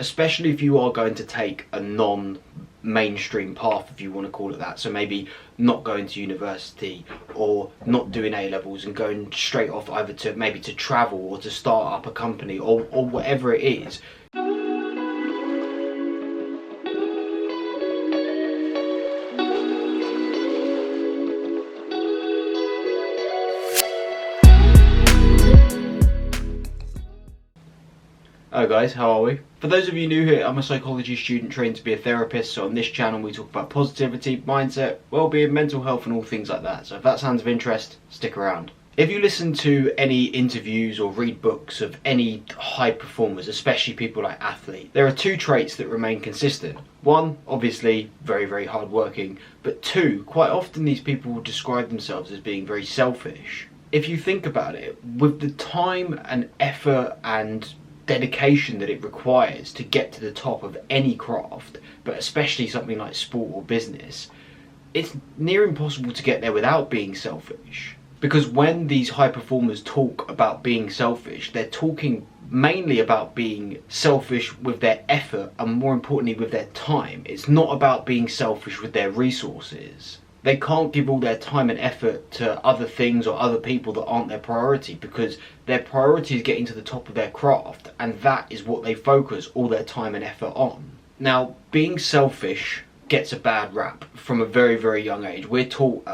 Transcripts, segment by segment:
especially if you are going to take a non-mainstream path, if you want to call it that. So maybe not going to university or not doing A-levels and going straight off either to maybe to travel or to start up a company or whatever it is. Hello guys, how are we? For those of you new here, I'm a psychology student trained to be a therapist, so on this channel we talk about positivity, mindset, well-being, mental health and all things like that. So if that sounds of interest, stick around. If you listen to any interviews or read books of any high performers, especially people like athletes, there are two traits that remain consistent. One, obviously, very, very hardworking, but two, quite often these people will describe themselves as being very selfish. If you think about it, with the time and effort and dedication that it requires to get to the top of any craft, but especially something like sport or business, it's near impossible to get there without being selfish. Because when these high performers talk about being selfish, they're talking mainly about being selfish with their effort and more importantly with their time. It's not about being selfish with their resources. They can't give all their time and effort to other things or other people that aren't their priority, because their priority is getting to the top of their craft, and that is what they focus all their time and effort on. Now, being selfish gets a bad rap from a very, very young age. We're taught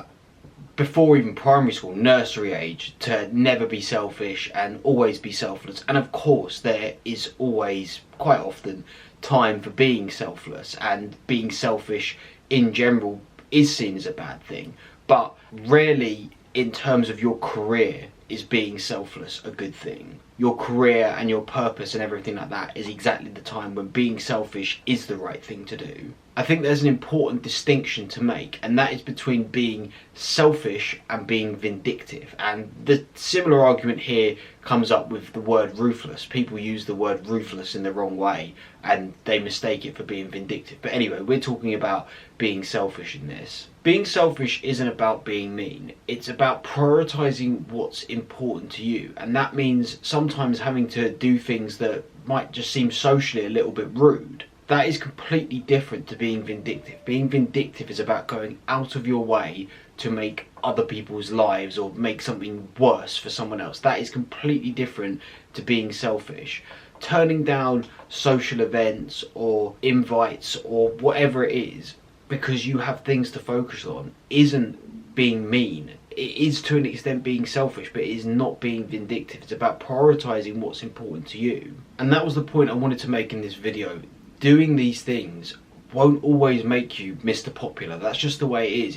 before even primary school, nursery age, to never be selfish and always be selfless. And of course, there is always, quite often, time for being selfless, and being selfish in general is seen as a bad thing, but rarely in terms of your career is being selfless a good thing. Your career and your purpose and everything like that is exactly the time when being selfish is the right thing to do. I think there's an important distinction to make, and that is between being selfish and being vindictive. And the similar argument here comes up with the word ruthless. People use the word ruthless in the wrong way and they mistake it for being vindictive. But anyway, we're talking about being selfish in this. Being selfish isn't about being mean. It's about prioritizing what's important to you. And that means sometimes having to do things that might just seem socially a little bit rude. That is completely different to being vindictive. Being vindictive is about going out of your way to make other people's lives or make something worse for someone else. That is completely different to being selfish. Turning down social events or invites or whatever it is because you have things to focus on isn't being mean. It is to an extent being selfish, but it is not being vindictive. It's about prioritizing what's important to you. And that was the point I wanted to make in this video. Doing these things won't always make you Mr. Popular. That's just the way it is.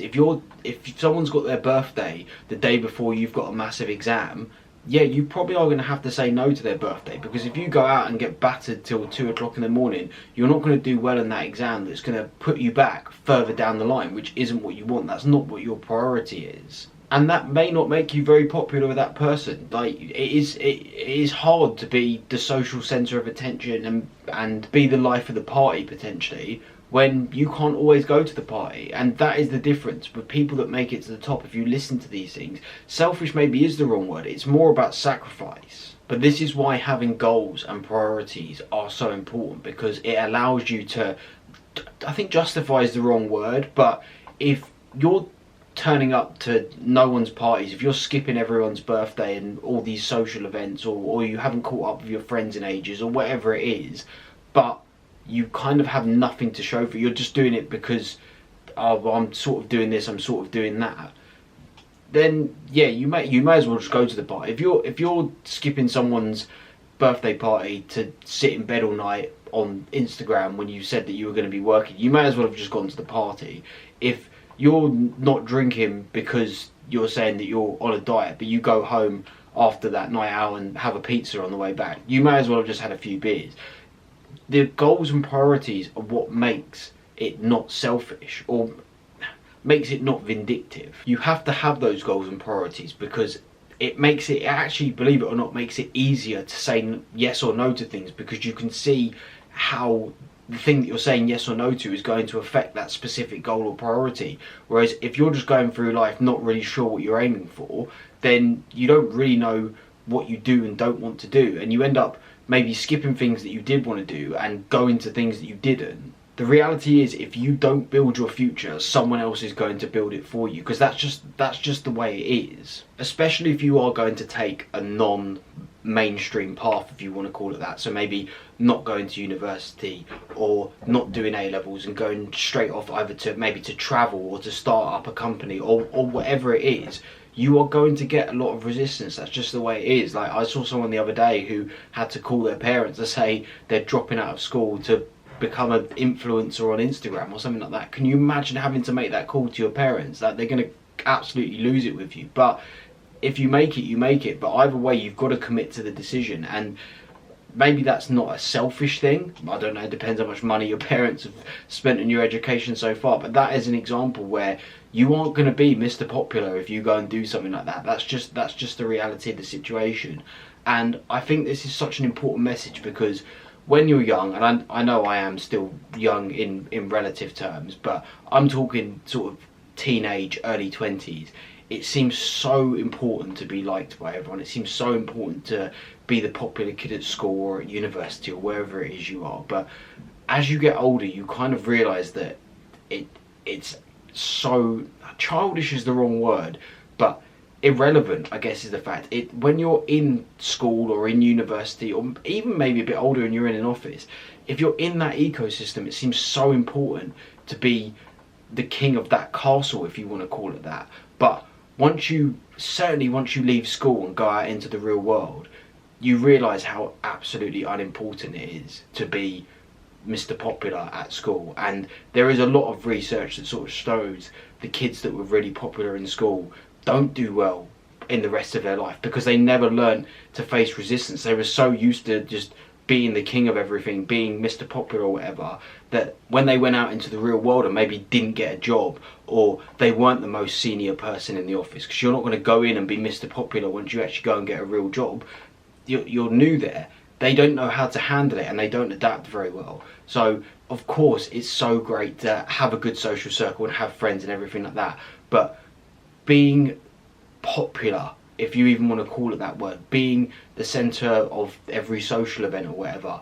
If someone's got their birthday the day before you've got a massive exam, yeah, you probably are going to have to say no to their birthday, because if you go out and get battered till 2 o'clock in the morning, you're not going to do well in that exam. That's going to put you back further down the line, which isn't what you want. That's not what your priority is. And that may not make you very popular with that person. Like, it is hard to be the social centre of attention and be the life of the party potentially when you can't always go to the party. And that is the difference with people that make it to the top. If you listen to these things, selfish maybe is the wrong word. It's more about sacrifice. But this is why having goals and priorities are so important, because it allows you to, I think justify is the wrong word, but if you're turning up to no one's parties, if you're skipping everyone's birthday and all these social events, or you haven't caught up with your friends in ages or whatever it is, but you kind of have nothing to show for it, you're just doing it because I'm sort of doing this, I'm sort of doing that, then yeah, you may as well just go to the party. If you're skipping someone's birthday party to sit in bed all night on Instagram when you said that you were going to be working, you may as well have just gone to the party. If you're not drinking because you're saying that you're on a diet, but you go home after that night out and have a pizza on the way back, you may as well have just had a few beers. The goals and priorities are what makes it not selfish or makes it not vindictive. You have to have those goals and priorities because it makes it actually, believe it or not, makes it easier to say yes or no to things, because you can see how the thing that you're saying yes or no to is going to affect that specific goal or priority. Whereas if you're just going through life not really sure what you're aiming for, then you don't really know what you do and don't want to do, and you end up maybe skipping things that you did want to do and going to things that you didn't. The reality is, if you don't build your future, someone else is going to build it for you, because that's just the way it is. Especially if you are going to take a non-mainstream path, if you want to call it that. So maybe not going to university or not doing A-levels and going straight off either to maybe to travel or to start up a company or whatever it is. You are going to get a lot of resistance. That's just the way it is. Like, I saw someone the other day who had to call their parents to say they're dropping out of school to become an influencer on Instagram or something like that. Can you imagine having to make that call to your parents? Like, they're going to absolutely lose it with you. But if you make it, you make it. But either way, you've got to commit to the decision. And maybe that's not a selfish thing. I don't know, it depends how much money your parents have spent on your education so far. But that is an example where you aren't going to be Mr. Popular if you go and do something like that. That's just the reality of the situation. And I think this is such an important message, because when you're young, and I know I am still young in relative terms, but I'm talking sort of teenage, early 20s, it seems so important to be liked by everyone. It seems so important to be the popular kid at school or at university or wherever it is you are. But as you get older, you kind of realise that it's so childish is the wrong word, but irrelevant, I guess, is the fact. When you're in school or in university, or even maybe a bit older and you're in an office, if you're in that ecosystem, it seems so important to be the king of that castle, if you want to call it that. But once you leave school and go out into the real world, you realise how absolutely unimportant it is to be Mr. Popular at school. And there is a lot of research that sort of shows the kids that were really popular in school don't do well in the rest of their life, because they never learned to face resistance. They were so used to just being the king of everything, being Mr. Popular or whatever, that when they went out into the real world and maybe didn't get a job, or they weren't the most senior person in the office, because you're not going to go in and be Mr. Popular once you actually go and get a real job. You're new there. They don't know how to handle it, and they don't adapt very well. So of course it's so great to have a good social circle and have friends and everything like that, but being popular, if you even want to call it that word, being the centre of every social event or whatever,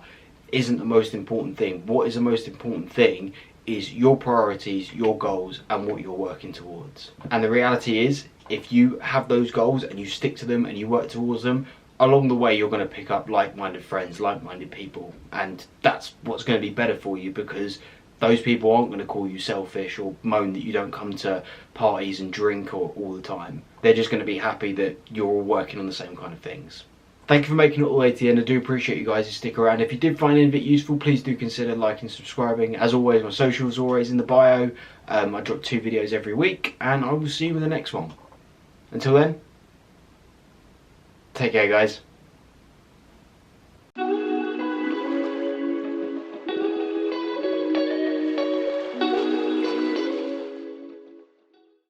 isn't the most important thing. What is the most important thing is your priorities, your goals, and what you're working towards. And the reality is, if you have those goals and you stick to them and you work towards them, along the way you're going to pick up like-minded friends, like-minded people, and that's what's going to be better for you, because those people aren't going to call you selfish or moan that you don't come to parties and drink all the time. They're just going to be happy that you're all working on the same kind of things. Thank you for making it all the way to the end. I do appreciate you guys who stick around. If you did find any of it useful, please do consider liking and subscribing. As always, my socials are always in the bio. I drop 2 videos every week, and I will see you in the next one. Until then, take care, guys.